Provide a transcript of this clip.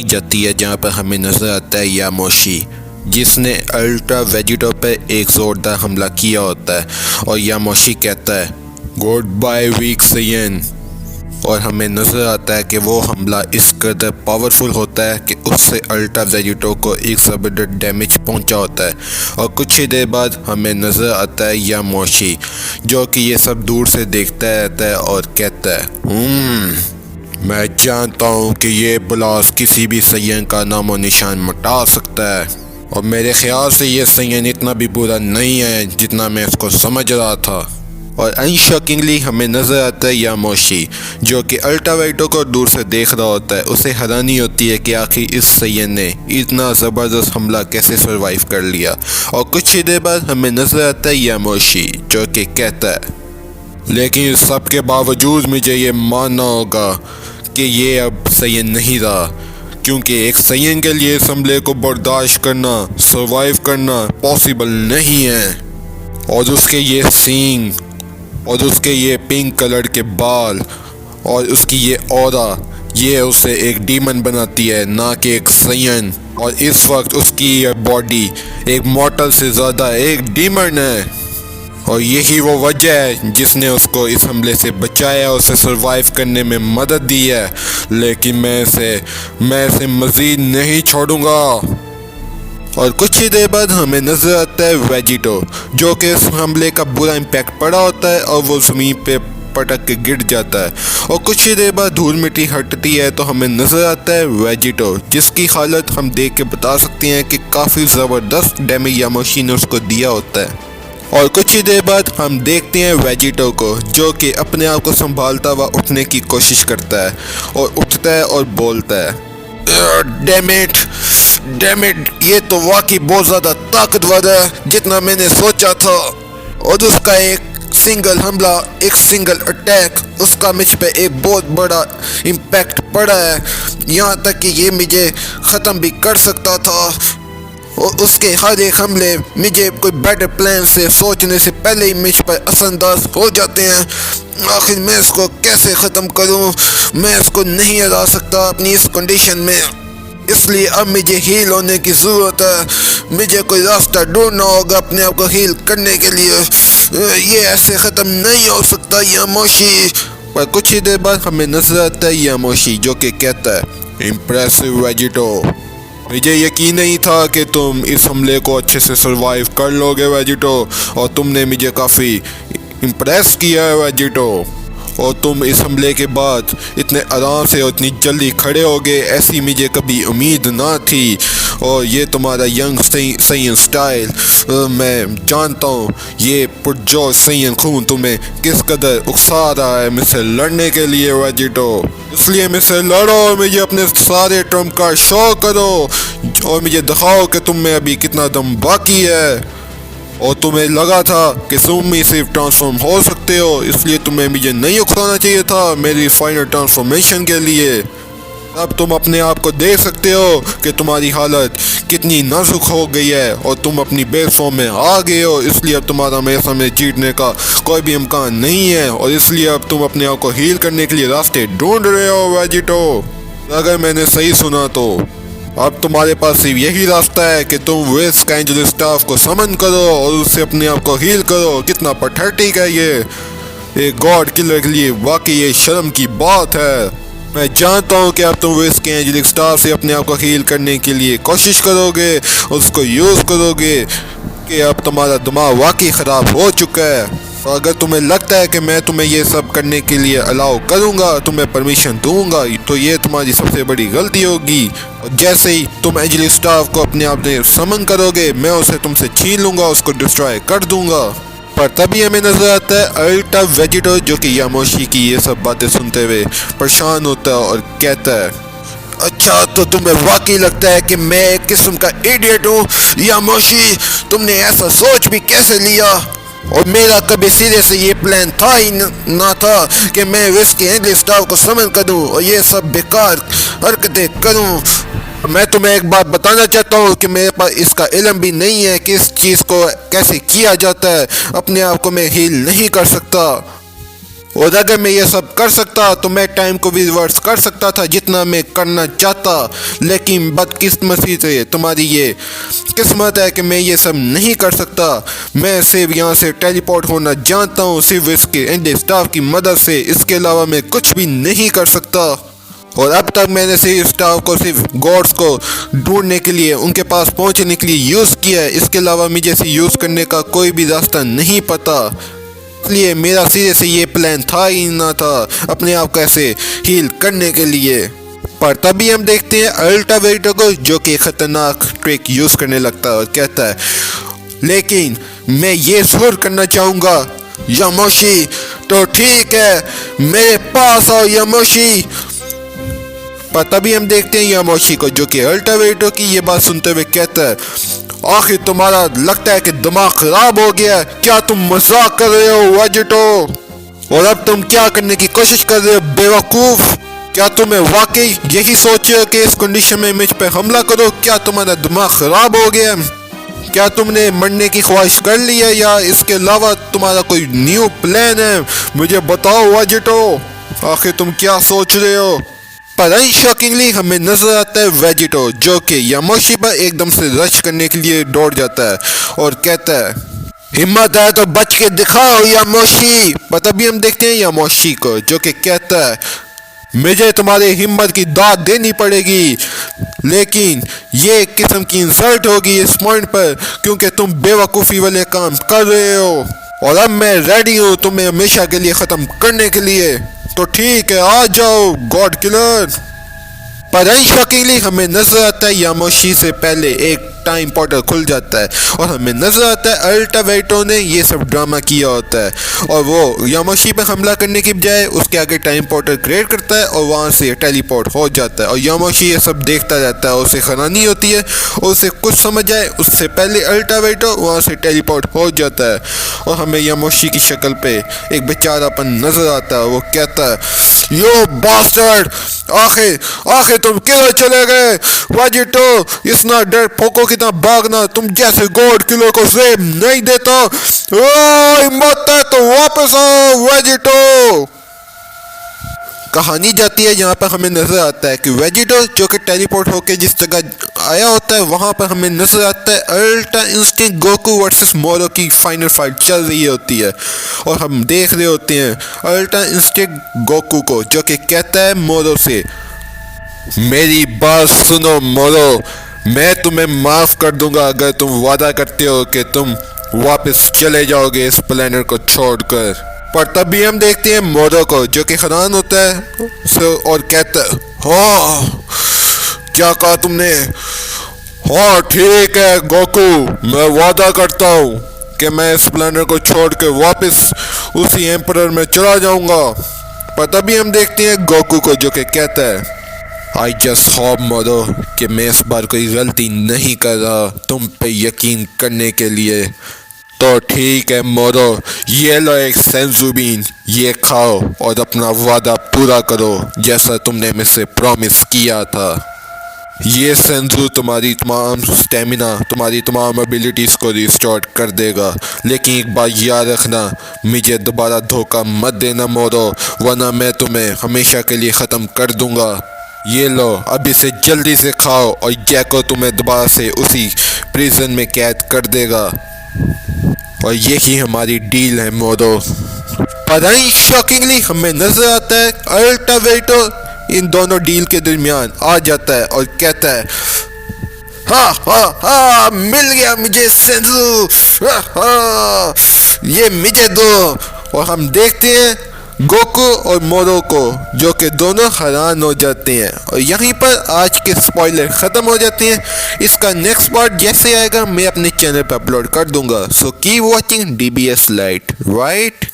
जाती है जहाँ पर हमें नजर आता है यामोशी, जिसने अल्ट्रा वेजिटो पर एक जोरदार हमला किया होता है और यामोशी कहता है गुड बाय वीक सैयन। और हमें नज़र आता है कि वो हमला इस कदर पावरफुल होता है कि उससे अल्ट्रा वेजिटो को एक ज़बरदस्त डैमेज पहुंचा होता है। और कुछ ही देर बाद हमें नज़र आता है यामोशी, जो कि ये सब दूर से देखता रहता है और कहता है मैं जानता हूँ कि ये ब्लास्ट किसी भी सैयन का नामो निशान मिटा सकता है, और मेरे ख्याल से ये सैयन इतना भी बुरा नहीं है जितना मैं इसको समझ रहा था। और अनशॉकिंगली हमें नज़र आता है यामोशी, जो कि अल्ट्रा वेजिटो को दूर से देख रहा होता है। उसे हैरानी होती है कि आखिर इस सैयन ने इतना ज़बरदस्त हमला कैसे सरवाइव कर लिया। और कुछ ही देर बाद हमें नज़र आता है यामोशी, जो कि कहता है लेकिन इस सब के बावजूद मुझे ये मानना होगा कि ये अब सैयन नहीं रहा, क्योंकि एक सैयन के लिए इस हमले को बर्दाश्त करना, सरवाइव करना पॉसिबल नहीं है। और उसके ये सींग और उसके ये पिंक कलर के बाल और उसकी ये ऑरा, ये उसे एक डीमन बनाती है, ना कि एक सैयन। और इस वक्त उसकी ये बॉडी एक मॉर्टल से ज़्यादा एक डीमन है। और यही वो वजह है जिसने उसको इस हमले से बचाया, उसे सरवाइव करने में मदद दी है। लेकिन मैं इसे मज़ीद नहीं छोड़ूंगा। और कुछ ही देर बाद हमें नज़र आता है वेजिटो, जो कि इस हमले का बुरा इम्पैक्ट पड़ा होता है और वो ज़मीन पे पटक के गिर जाता है। और कुछ ही देर बाद धूल मिट्टी हटती है तो हमें नज़र आता है वेजिटो, जिसकी हालत हम देख के बता सकते हैं कि काफ़ी ज़बरदस्त डैमेज यामोशी ने उसको दिया होता है। और कुछ ही देर बाद हम देखते हैं वेजिटो को, जो कि अपने आप को संभालता हुआ उठने की कोशिश करता है और उठता है और बोलता है डैम इट, ये तो वाकई बहुत ज़्यादा ताकतवर है जितना मैंने सोचा था। और उसका एक सिंगल हमला, एक सिंगल अटैक, उसका मुझ पे एक बहुत बड़ा इम्पैक्ट पड़ा है, यहाँ तक कि ये मुझे ख़त्म भी कर सकता था। और उसके हर एक हमले मुझे कोई बेटर प्लान से सोचने से पहले ही मुझ पर असरअंदाज हो जाते हैं। आखिर मैं इसको कैसे ख़त्म करूं? मैं इसको नहीं हरा सकता अपनी इस कंडीशन में, इसलिए अब मुझे हील होने की ज़रूरत है। मुझे कोई रास्ता ढूंढना होगा अपने आप को हील करने के लिए। ये ऐसे ख़त्म नहीं हो सकता यामोशी। पर कुछ ही देर बाद हमें नजर आता है यामोशी, जो कि कहता है इम्प्रेसिव वेजिटो, मुझे यकीन नहीं था कि तुम इस हमले को अच्छे से सरवाइव कर लोगे वेजिटो, और तुमने मुझे काफ़ी इम्प्रेस किया है वेजिटो। और तुम इस हमले के बाद इतने आराम से और इतनी जल्दी खड़े हो गए, ऐसी मुझे कभी उम्मीद ना थी। और ये तुम्हारा यंग सैयन स्टाइल, मैं जानता हूँ ये पुरजोश सैयन खून तुम्हें किस कदर उकसा रहा है मुझसे लड़ने के लिए वेजिटो। इसलिए मुझसे लड़ो और मुझे अपने सारे ट्रम्प कार्ड शो करो और मुझे दिखाओ कि तुम में अभी कितना दम बाकी है। और तुम्हें लगा था कि तुम ही सिर्फ ट्रांसफॉर्म हो सकते हो, इसलिए तुम्हें मुझे नहीं उकसाना चाहिए था मेरी फाइनल ट्रांसफॉर्मेशन के लिए। अब तुम अपने आप को देख सकते हो कि तुम्हारी हालत कितनी नाजुक हो गई है और तुम अपनी बेस फॉर्म में आ गए हो, इसलिए अब तुम्हारा मेरे सामने जीतने का कोई भी इम्कान नहीं है। और इसलिए अब तुम अपने आप को हील करने के लिए रास्ते ढूंढ रहे हो वेजिटो। अगर मैंने सही सुना तो अब तुम्हारे पास सिर्फ यही रास्ता है कि तुम वेस्ट एंजलिस स्टाफ को समन करो और उससे अपने आप को हील करो। कितना पैथेटिक है ये एक गॉड किलर के लिए, वाकई ये शर्म की बात है। मैं जानता हूँ कि अब तुम वेस्ट एंजलिस स्टाफ से अपने आप को हील करने के लिए कोशिश करोगे, उसको यूज़ करोगे, कि अब तुम्हारा दिमाग वाकई ख़राब हो चुका है। और अगर तुम्हें लगता है कि मैं तुम्हें ये सब करने के लिए अलाउ करूँगा, तुम्हें परमिशन दूँगा, तो ये तुम्हारी सबसे बड़ी गलती होगी। और जैसे ही तुम एंजलिस स्टाफ को अपने आप में समन करोगे, मैं उसे तुमसे छीन लूँगा, उसको डिस्ट्रॉय कर दूँगा। पर तभी हमें नजर आता है अल्ट्रा वेजिटो, जो कि यामोशी की ये सब बातें सुनते हुए परेशान होता है और कहता है अच्छा, तो तुम्हें वाकई लगता है कि मैं एक किस्म का इडियट हूँ यामोशी? तुमने ऐसा सोच भी कैसे लिया? और मेरा कभी सिरे से ये प्लान था ही ना था कि मैं वेस्ट एंजलिस स्टाफ को समन करूँ और ये सब बेकार हरकतें करूँ। मैं तुम्हें एक बात बताना चाहता हूँ कि मेरे पास इसका इल्म भी नहीं है कि इस चीज़ को कैसे किया जाता है। अपने आप को मैं हील नहीं कर सकता। और अगर मैं ये सब कर सकता तो मैं टाइम को भी रिवर्स कर सकता था जितना मैं करना चाहता, लेकिन बदकिस्मती से तुम्हारी ये किस्मत है कि मैं ये सब नहीं कर सकता। मैं सिर्फ यहाँ से टेलीपोर्ट होना जानता हूँ, सिर्फ इसके एंड स्टाफ की मदद से, इसके अलावा मैं कुछ भी नहीं कर सकता। और अब तक मैंने सिर्फ स्टाफ को सिर्फ गॉड्स को ढूंढने के लिए, उनके पास पहुंचने के लिए यूज़ किया है। इसके अलावा मुझे इसे यूज़ करने का कोई भी रास्ता नहीं पता, इसलिए मेरा सिरे से ये प्लान था ही ना था अपने आप को ऐसे हील करने के लिए। पर तभी हम देखते हैं अल्ट्रा वेजिटो को, जो कि खतरनाक ट्रिक यूज़ करने लगता है और कहता है, लेकिन मैं ये जरूर करना चाहूँगा यामोशी। तो ठीक है, मेरे पास आओ यामोशी। पर तभी हम देखते हैं यामोशी को, जो कि अल्ट्रा वेजिटो की ये बात सुनते हुए कहता है, आखिर तुम्हारा लगता है कि दिमाग खराब हो गया, क्या तुम मजाक कर रहे हो वेजिटो? और अब तुम क्या करने की कोशिश कर रहे हो बेवकूफ? क्या तुम्हें वाकई यही सोच रहे हो कि इस कंडीशन में मुझ पे हमला करो? क्या तुम्हारा दिमाग खराब हो गया? क्या तुमने मरने की ख्वाहिश कर ली है, या इसके अलावा तुम्हारा कोई न्यू प्लान है? मुझे बताओ वेजिटो, आखिर तुम क्या सोच रहे हो? पर शॉकिंगली हमें नजर आता है वेजिटो, जो कि यामोशी पर एकदम से रश करने के लिए दौड़ जाता है और कहता है, हिम्मत है तो बच के दिखाओ यामोशी। पर तभी हम देखते हैं यामोशी को, जो कि कहता है, मुझे तुम्हारी हिम्मत की दाद देनी पड़ेगी, लेकिन ये एक किस्म की इंसल्ट होगी इस पॉइंट पर, क्योंकि तुम बेवकूफ़ी वाले काम कर रहे हो और अब मैं रेडी हूँ तुम्हें हमेशा के लिए ख़त्म करने के लिए। तो ठीक है, आ जाओ गॉड किलर। पर अनशॉकिंगली हमें नजर आता है यामोशी से पहले एक टाइम पोर्टल खुल जाता है और हमें नजर आता है अल्ट्रा वेजिटो ने ये सब ड्रामा किया होता है और वो यामोशी पे हमला करने की बजाय उसके आगे टाइम पोर्टल क्रिएट करता है और वहाँ से टेलीपोर्ट हो जाता है और यामोशी ये सब देखता रहता है। उसे हैरानी होती है और उसे कुछ समझ आए उससे पहले अल्ट्रा वेजिटो वहाँ से टेलीपोर्ट हो जाता है और हमें यामोशी की शक्ल पे एक बेचारापन नजर आता है। वो कहता है, यो बास्टर्ड, आखिर तुम किधर चले गए? वेजिटो, इतना डर फोको कितना भागना, तुम जैसे गॉड किलर को सेव नहीं देता। हिम्मत है तो वापस आओ वेजिटो। कहानी जाती है यहाँ पर हमें नजर आता है कि वेजिटो जो कि टेलीपोर्ट होकर जिस जगह आया होता है वहाँ पर हमें नजर आता है अल्ट्रा इंस्टिंक्ट गोकू वर्सेस मोरो की फाइनल फाइट चल रही होती है और हम देख रहे होते हैं अल्ट्रा इंस्टिंक्ट गोकू को, जो कि कहता है मोरो से, मेरी बात सुनो मोरो, मैं तुम्हें माफ कर दूंगा अगर तुम वादा करते हो कि तुम वापस चले जाओगे इस प्लेनेट को छोड़कर। पर तभी हम देखते हैं मोरो को, जो कि हैरान होता है और कहता है, हाँ क्या कहा तुमने? हाँ ठीक है गोकू, मैं वादा करता हूँ कि मैं इस प्लेनेट को छोड़ के वापस उसी एम्परर में चला जाऊंगा। पर तभी हम देखते हैं गोकू को, जो कि कहता है, आई जस्ट होप मोरो कि मैं इस बार कोई गलती नहीं कर रहा तुम पे यकीन करने के लिए। तो ठीक है मोरो, ये लो एक सेंजू बीन, ये खाओ और अपना वादा पूरा करो जैसा तुमने मुझसे प्रॉमिस किया था। ये सेंजू तुम्हारी तमाम स्टेमिना, तुम्हारी तमाम एबिलिटीज़ को रिस्टोर कर देगा, लेकिन एक बात याद रखना, मुझे दोबारा धोखा मत देना मोरो, वरना मैं तुम्हें हमेशा के लिए ख़त्म कर दूंगा। ये लो अब इसे जल्दी से खाओ और जैको तुम्हें दोबारा से उसी प्रिजन में कैद कर देगा और यही हमारी डील है मोरो। पर शॉकिंगली हमें नजर आता है अल्ट्रा वेजिटो इन दोनों डील के दरमियान आ जाता है और कहता है, हाँ मिल गया मुझे सेंजू, ये मुझे दो। और हम देखते हैं गोकू और मोरो को, जो कि दोनों हैरान हो जाते हैं और यहीं पर आज के स्पॉइलर ख़त्म हो जाते हैं। इसका नेक्स्ट पार्ट जैसे आएगा मैं अपने चैनल पर अपलोड कर दूंगा। So keep watching DBS light, right.